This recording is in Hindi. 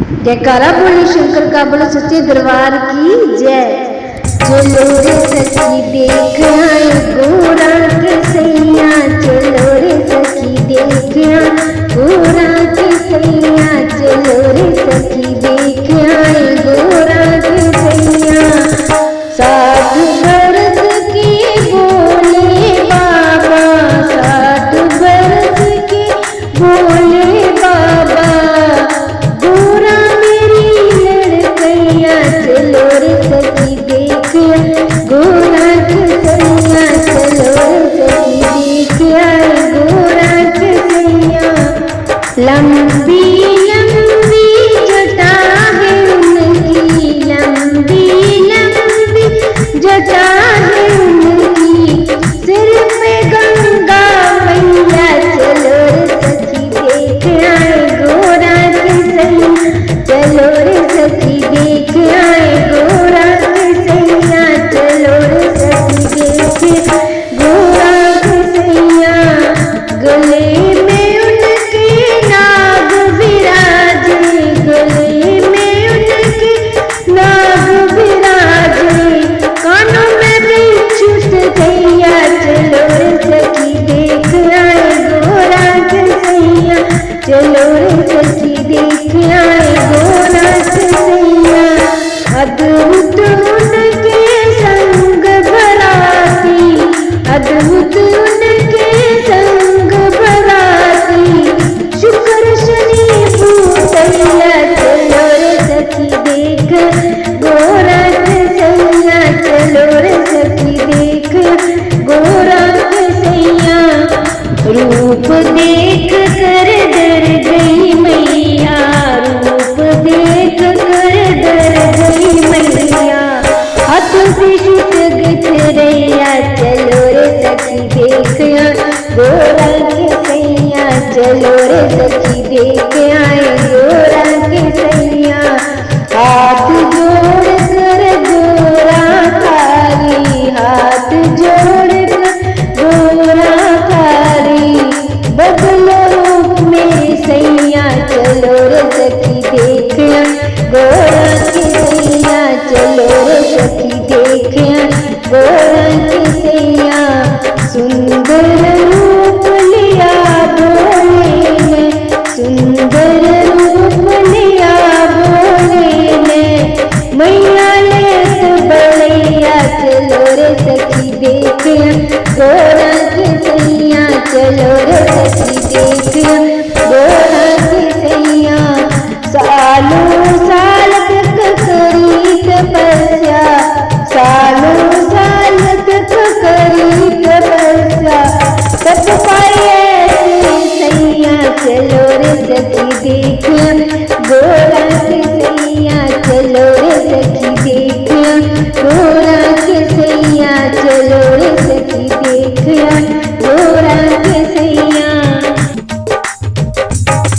जयकारा बोले शंकर का, बोलो सच्चे दरबार की जय। चलो रे सखी देख आए गोरा के सैया, चलो रे सखी देख आए गोरा के सैया, चलो रे सखी देख आए गोरा के सैया। 60 बरस के बोले बाबा, 60 बरस के बोले बाबा, गोरा मेरी लड़कैया, चलो रे सखी देख गोरा के सैया, चलो रे सखी देख आए गोरा के सैया। लंबी लंबी जटा है उनकी, लंबी लंबी जटा है उनकी, सिर पे गंगा मैया, चलो रे सखी देख आए गोरा के सैया, चलो रे सखी देख आए गोरा के सैया, चलो रे सखी देख गोरा के सैया। गले में उनके नाग विराजे, गले में उनके नाग विराजे, कानों में बिच्छू सजैया, चलो रे सखी देख आए गोरा के सैया, चलो रे सखी देख आए गोरा के सैया। अद्भुत उनके संग बराती, अद्भुत उनके संग बराती, शुक्र शनि भूतैया, चलो रे सखी देख गोरा के सैया, चलो रे सखी देख गोरा के सैया। रूप देख कर डर गई मैया, रूप देख कर डर गई मैया, हाथों से छूट गथरैया, चलो रे सखी देख गोरा के सैया, चलो रे सखी देख आए गोरा के सैया। हाथ जोड़ कर गोरा थारी, हाथ जोड़ कर गोरा थारी, बदलो रूप में सैया, चलो रे सखी देख गोरा के सैया, चलो रे सखी देख गोरा के सैया। सुंदर रूप लिया भोले ने, सुंदर रूप लिया भोले ने, मैया ले तो बलैया, चलो रे सखी देख गोरा के सैया, चलो रे सखी देख गोरा के सैया। सालों साल तक करी तपस्या, सालों साल तक करी तपस्या, तप पाए सैया, चलो रे सखी देख